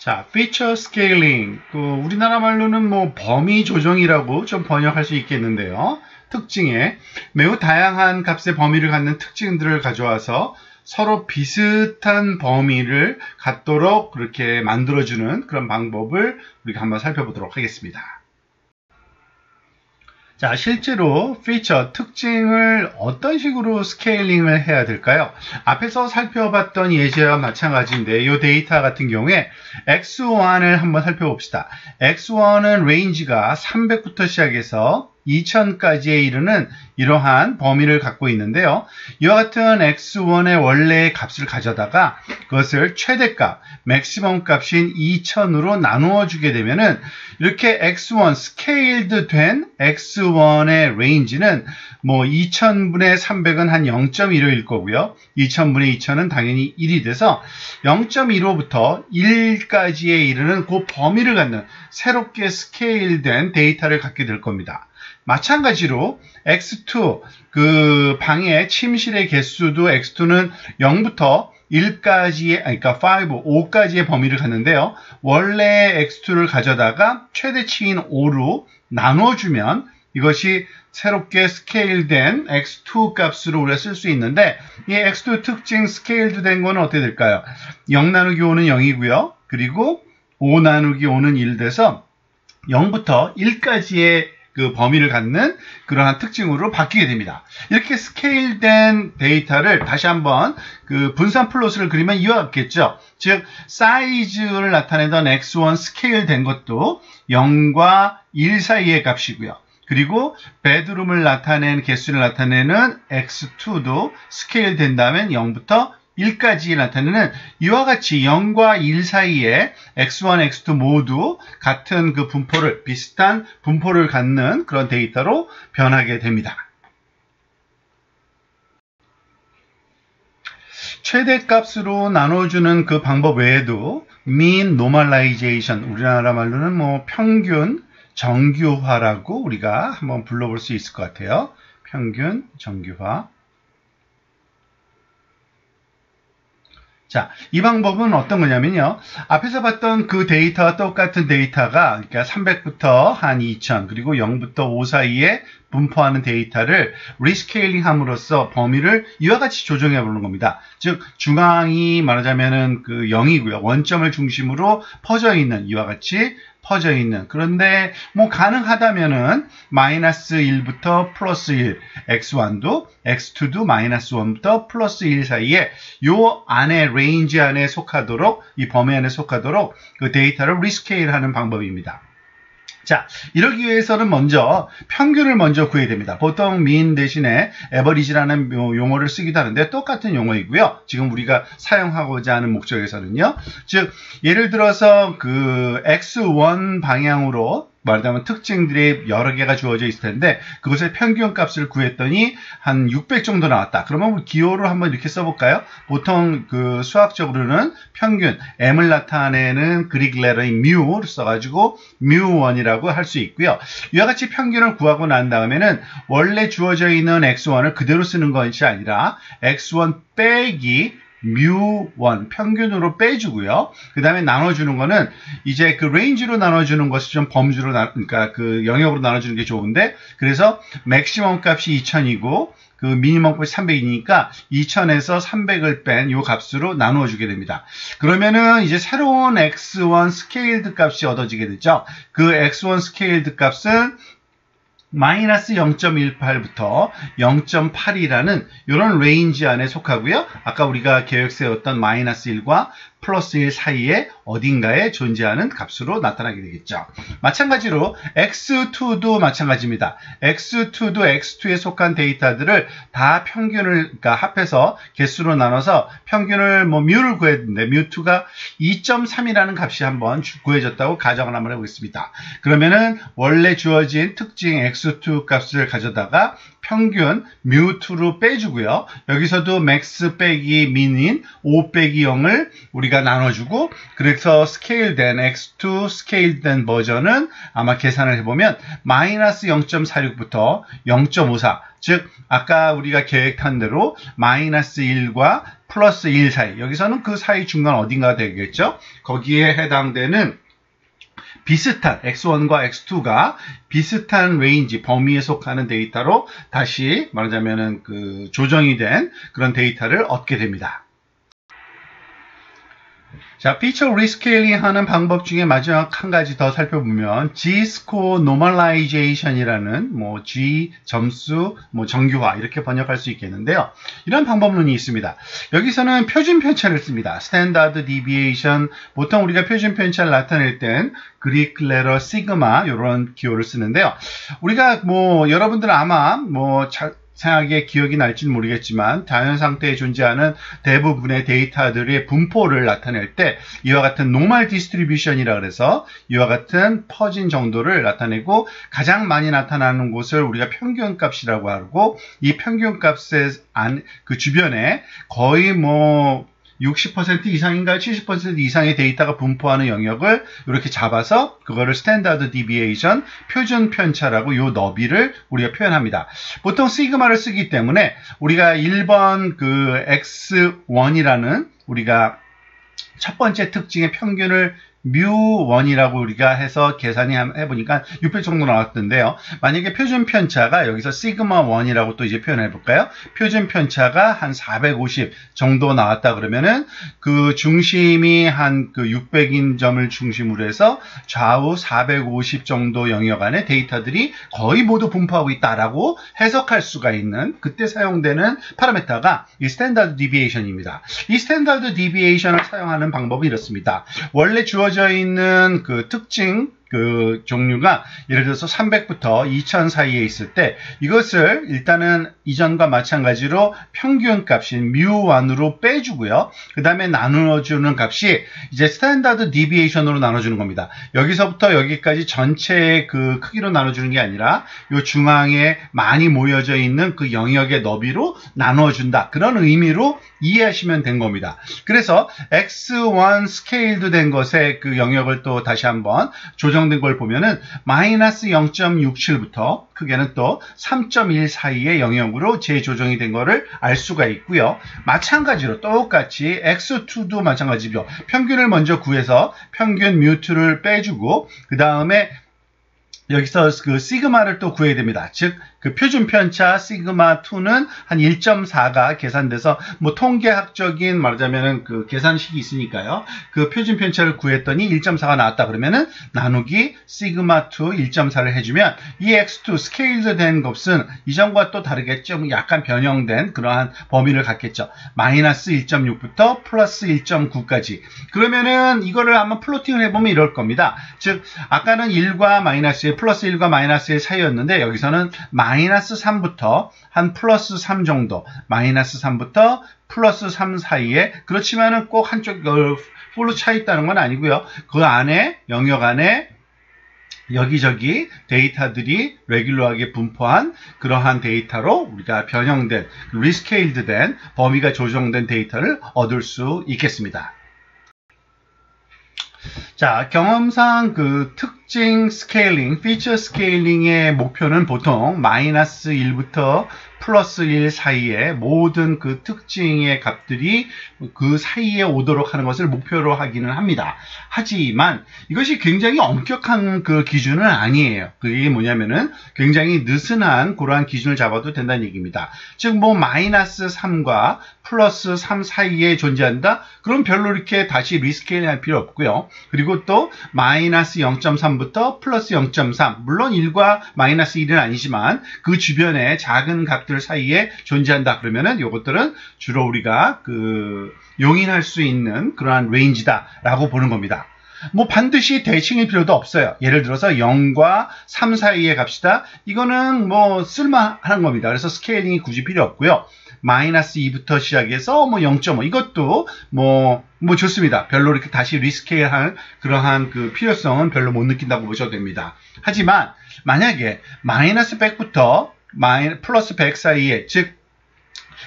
자, feature scaling. 우리나라 말로는 뭐 범위 조정이라고 좀 번역할 수 있겠는데요. 특징에 매우 다양한 값의 범위를 갖는 특징들을 가져와서 서로 비슷한 범위를 갖도록 그렇게 만들어주는 그런 방법을 우리가 한번 살펴보도록 하겠습니다. 자, 실제로 피처, 특징을 어떤 식으로 스케일링을 해야 될까요? 앞에서 살펴봤던 예제와 마찬가지인데 이 데이터 같은 경우에 X1을 한번 살펴봅시다. X1은 레인지가 300부터 시작해서 2000까지에 이르는 이러한 범위를 갖고 있는데요. 이와 같은 X1의 원래의 값을 가져다가 그것을 최대값, 맥시멈 값인 2000으로 나누어 주게 되면은 이렇게 X1, 스케일드 된 X1의 레인지는 뭐 2000분의 300은 한 0.15일 거고요. 2000분의 2000은 당연히 1이 돼서 0.15부터 1까지에 이르는 그 범위를 갖는 새롭게 스케일된 데이터를 갖게 될 겁니다. 마찬가지로 X2, 그 방의 침실의 개수도 X2는 0부터 1까지의, 그러니까 5까지의 범위를 갖는데요. 원래 X2를 가져다가 최대치인 5로 나눠주면 이것이 새롭게 스케일된 X2 값으로 우리가 쓸 수 있는데 이 X2 특징 스케일드 된 거는 어떻게 될까요? 0 나누기 5는 0이고요. 그리고 5 나누기 5는 1 돼서 0부터 1까지의 그 범위를 갖는 그러한 특징으로 바뀌게 됩니다. 이렇게 스케일된 데이터를 다시 한번 그 분산 플롯을 그리면 이와 같겠죠. 즉 사이즈를 나타내던 X1 스케일된 것도 0과 1 사이의 값이고요. 그리고 베드룸을 나타낸 개수를 나타내는 X2도 스케일 된다면 0부터 1까지 나타내는 이와 같이 0과 1 사이에 X1, X2 모두 같은 그 분포를, 비슷한 분포를 갖는 그런 데이터로 변하게 됩니다. 최대값으로 나눠주는 그 방법 외에도 mean normalization, 우리나라 말로는 뭐 평균 정규화라고 우리가 한번 불러볼 수 있을 것 같아요. 평균 정규화. 자, 이 방법은 어떤 거냐면요. 앞에서 봤던 그 데이터와 똑같은 데이터가, 그러니까 300부터 한 2000, 그리고 0부터 5 사이에 분포하는 데이터를 리스케일링 함으로써 범위를 이와 같이 조정해 보는 겁니다. 즉, 중앙이 말하자면은 그 0이고요. 원점을 중심으로 퍼져 있는, 이와 같이 퍼져 있는. 그런데 뭐 가능하다면은 마이너스 1부터 플러스 1, X1도 X2도 마이너스 1부터 플러스 1 사이에 요 안에 레인지 안에 속하도록, 이 범위 안에 속하도록 그 데이터를 리스케일 하는 방법입니다. 자, 이러기 위해서는 먼저 평균을 먼저 구해야 됩니다. 보통 mean 대신에 average라는 용어를 쓰기도 하는데 똑같은 용어이고요. 지금 우리가 사용하고자 하는 목적에서는요. 즉, 예를 들어서 그 X1 방향으로 말하자면 특징들이 여러 개가 주어져 있을 텐데 그것의 평균 값을 구했더니 한 600 정도 나왔다. 그러면 기호로 한번 이렇게 써볼까요? 보통 그 수학적으로는 평균 m을 나타내는 그릭 레터인 mu를 써가지고 mu1이라고 할 수 있고요. 이와 같이 평균을 구하고 난 다음에는 원래 주어져 있는 x1을 그대로 쓰는 것이 아니라 x1 빼기 mu1 평균으로 빼주고요. 그 다음에 나눠주는 거는 이제 그 레인지로 나눠주는 것이 좀 범주로 그러니까 그 영역으로 나눠주는 게 좋은데 그래서 맥시멈 값이 2000이고 그 미니멈 값이 300이니까 2000에서 300을 뺀 요 값으로 나누어 주게 됩니다. 그러면은 이제 새로운 x1 스케일드 값이 얻어지게 되죠. 그 x1 스케일드 값은 마이너스 0.18부터 0.8이라는 이런 레인지 안에 속하고요. 아까 우리가 계획 세웠던 마이너스 1과 플러스 1 사이에 어딘가에 존재하는 값으로 나타나게 되겠죠. 마찬가지로 X2도 마찬가지입니다. X2도 X2에 속한 데이터들을 다 평균을 그러니까 합해서 개수로 나눠서 평균을 뭐 mu를 구했는데 mu2가 2.3이라는 값이 한번 구해졌다고 가정을 한번 해보겠습니다. 그러면은 원래 주어진 특징 X2 값을 가져다가 평균 mu2로 빼주고요. 여기서도 max 빼기 min인 5 빼기 0을 우리가 나눠주고, 그래서 스케일된 x2 스케일된 버전은 아마 계산을 해보면 마이너스 0.46부터 0.54, 즉 아까 우리가 계획한 대로 마이너스 1과 플러스 1 사이, 여기서는 그 사이 중간 어딘가 되겠죠. 거기에 해당되는 비슷한 x1과 x2가 비슷한 레인지 범위에 속하는 데이터로 다시 말하자면은 그 조정이 된 그런 데이터를 얻게 됩니다. 자, 피처 리스케일링 하는 방법 중에 마지막 한 가지 더 살펴보면 G-score normalization이라는 G 점수 정규화 이렇게 번역할 수 있겠는데요. 이런 방법론이 있습니다. 여기서는 표준 편차를 씁니다. Standard deviation, 보통 우리가 표준 편차를 나타낼 땐 그릭 레터 시그마 이런 기호를 쓰는데요. 우리가 여러분들은 아마 생각에 기억이 날지는 모르겠지만 자연 상태에 존재하는 대부분의 데이터들의 분포를 나타낼 때 이와 같은 노멀 디스트리뷰션이라 그래서 이와 같은 퍼진 정도를 나타내고, 가장 많이 나타나는 곳을 우리가 평균값이라고 하고, 이 평균값의 그 주변에 거의 60% 이상인가요? 70% 이상의 데이터가 분포하는 영역을 이렇게 잡아서 그거를 스탠다드 디비에이션, 표준 편차라고 요 너비를 우리가 표현합니다. 보통 시그마를 쓰기 때문에 우리가 1번 그 x1이라는 우리가 첫 번째 특징의 평균을 mu1이라고 우리가 해서 계산이 해보니까 6배 정도 나왔던데요. 만약에 표준 편차가 여기서 시그마 1이라고 또 이제 표현해 볼까요? 표준 편차가 한 450 정도 나왔다 그러면은 그 중심이 한 그 600인 점을 중심으로 해서 좌우 450 정도 영역 안에 데이터들이 거의 모두 분포하고 있다라고 해석할 수가 있는, 그때 사용되는 파라미터가 이 스탠다드 디비에이션입니다. 이 스탠다드 디비에이션을 사용하는 방법이 이렇습니다. 원래 주어져 있는 그 특징 그 종류가 예를 들어서 300부터 2000 사이에 있을 때 이것을 일단은 이전과 마찬가지로 평균값인 mu1으로 빼주고요. 그 다음에 나누어주는 값이 이제 스탠다드 디비에이션으로 나눠주는 겁니다. 여기서부터 여기까지 전체의 그 크기로 나눠주는 게 아니라 요 중앙에 많이 모여져 있는 그 영역의 너비로 나눠준다, 그런 의미로 이해하시면 된 겁니다. 그래서 x1 스케일드 된 것의 그 영역을 또 다시 한번 조정된 걸 보면은 마이너스 0.67부터 크게는 또 3.1 사이의 영역으로 재조정이 된 거를 알 수가 있고요. 마찬가지로 똑같이 x2도 마찬가지죠. 평균을 먼저 구해서 평균 mu2를 빼주고 그 다음에 여기서 그 시그마를 또 구해야 됩니다. 즉 그 표준 편차 시그마 2는 한 1.4가 계산돼서 통계학적인 말하자면은 그 계산식이 있으니까요. 그 표준 편차를 구했더니 1.4가 나왔다 그러면은 나누기 시그마 2 1.4를 해주면 이 x2 스케일드 된 값은 이전과 또 다르게 좀 약간 변형된 그러한 범위를 갖겠죠. 마이너스 1.6부터 플러스 1.9까지. 그러면은 이거를 한번 플로팅을 해보면 이럴 겁니다. 즉 아까는 1과 마이너스 1, 플러스 1과 마이너스 1 사이였는데 여기서는 마이너스 3부터 한 플러스 3 정도, 마이너스 3부터 플러스 3 사이에, 그렇지만은 꼭 한쪽 풀로 차 있다는 건 아니고요. 그 안에, 영역 안에 여기저기 데이터들이 레귤러하게 분포한 그러한 데이터로 우리가 변형된, 리스케일드 된, 범위가 조정된 데이터를 얻을 수 있겠습니다. 자, 경험상 그 특징 스케일링, 피처 스케일링의 목표는 보통 마이너스 1부터 플러스 1 사이에 모든 그 특징의 값들이 그 사이에 오도록 하는 것을 목표로 하기는 합니다. 하지만 이것이 굉장히 엄격한 그 기준은 아니에요. 그게 뭐냐면은 굉장히 느슨한 그러한 기준을 잡아도 된다는 얘기입니다. 즉 마이너스 3과 플러스 3 사이에 존재한다? 그럼 별로 이렇게 다시 리스케일링 할 필요 없고요. 그리고 또 마이너스 0.3부터 플러스 0.3, 물론 1과 마이너스 1은 아니지만 그 주변에 작은 값들 사이에 존재한다 그러면은 이것들은 주로 우리가 그 용인할 수 있는 그러한 레인지다라고 보는 겁니다. 반드시 대칭일 필요도 없어요. 예를 들어서 0과 3 사이에 갑시다. 이거는 쓸만한 겁니다. 그래서 스케일링이 굳이 필요 없고요. 마이너스 2부터 시작해서 0.5 이것도 좋습니다. 별로 이렇게 다시 리스케일할 그러한 그 필요성은 별로 못 느낀다고 보셔도 됩니다. 하지만 만약에 마이너스 100부터 플러스 100 사이에, 즉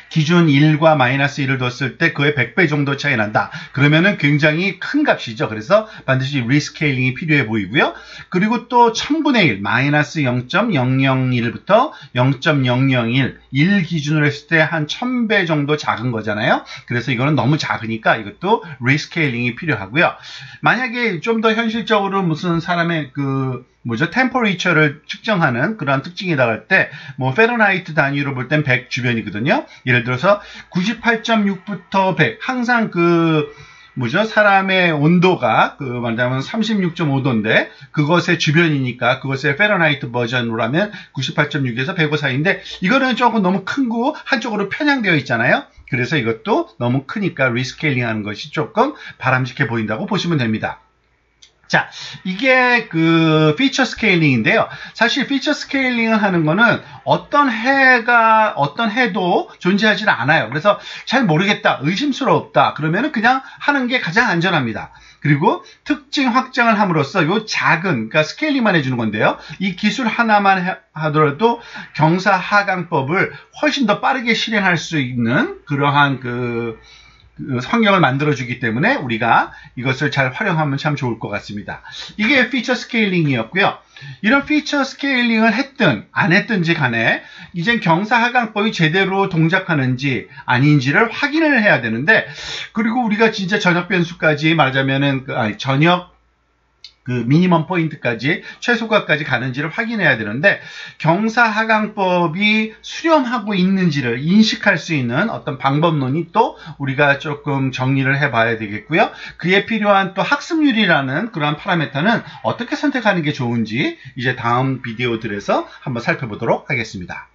기준 1과 마이너스 1을 뒀을 때 그의 100배 정도 차이 난다. 그러면은 굉장히 큰 값이죠. 그래서 반드시 리스케일링이 필요해 보이고요. 그리고 또 1000분의 1, 마이너스 0.001부터 0.001, 1 기준으로 했을 때 한 1000배 정도 작은 거잖아요. 그래서 이거는 너무 작으니까 이것도 리스케일링이 필요하고요. 만약에 좀 더 현실적으로 무슨 사람의 템퍼레이처를 측정하는 그런 특징이 나갈 때, 페런하이트 단위로 볼 땐 100 주변이거든요. 예를 들어서 98.6부터 100, 항상 사람의 온도가, 말하자면 36.5도인데, 그것의 주변이니까, 그것의 페런하이트 버전으로 하면 98.6에서 105 사이인데, 이거는 조금 너무 큰 거, 한쪽으로 편향되어 있잖아요. 그래서 이것도 너무 크니까 리스케일링 하는 것이 조금 바람직해 보인다고 보시면 됩니다. 자, 이게 피처 스케일링인데요. 사실 피처 스케일링을 하는 거는 어떤 해도 존재하지는 않아요. 그래서 잘 모르겠다, 의심스럽다, 그러면은 그냥 하는 게 가장 안전합니다. 그리고 특징 확장을 함으로써 요 그러니까 스케일링만 해주는 건데요. 이 기술 하나만 하더라도 경사 하강법을 훨씬 더 빠르게 실행할 수 있는 그러한 환경을 만들어주기 때문에 우리가 이것을 잘 활용하면 참 좋을 것 같습니다. 이게 피처 스케일링이었고요. 이런 피처 스케일링을 했든 안 했든지 간에 이젠 경사하강법이 제대로 동작하는지 아닌지를 확인을 해야 되는데, 그리고 우리가 진짜 전역 변수까지 말하자면은 미니멈 포인트까지, 최소가까지 가는지를 확인해야 되는데, 경사하강법이 수렴하고 있는지를 인식할 수 있는 어떤 방법론이 또 우리가 조금 정리를 해봐야 되겠고요. 그에 필요한 또 학습률이라는 그러한 파라미터는 어떻게 선택하는 게 좋은지 이제 다음 비디오들에서 한번 살펴보도록 하겠습니다.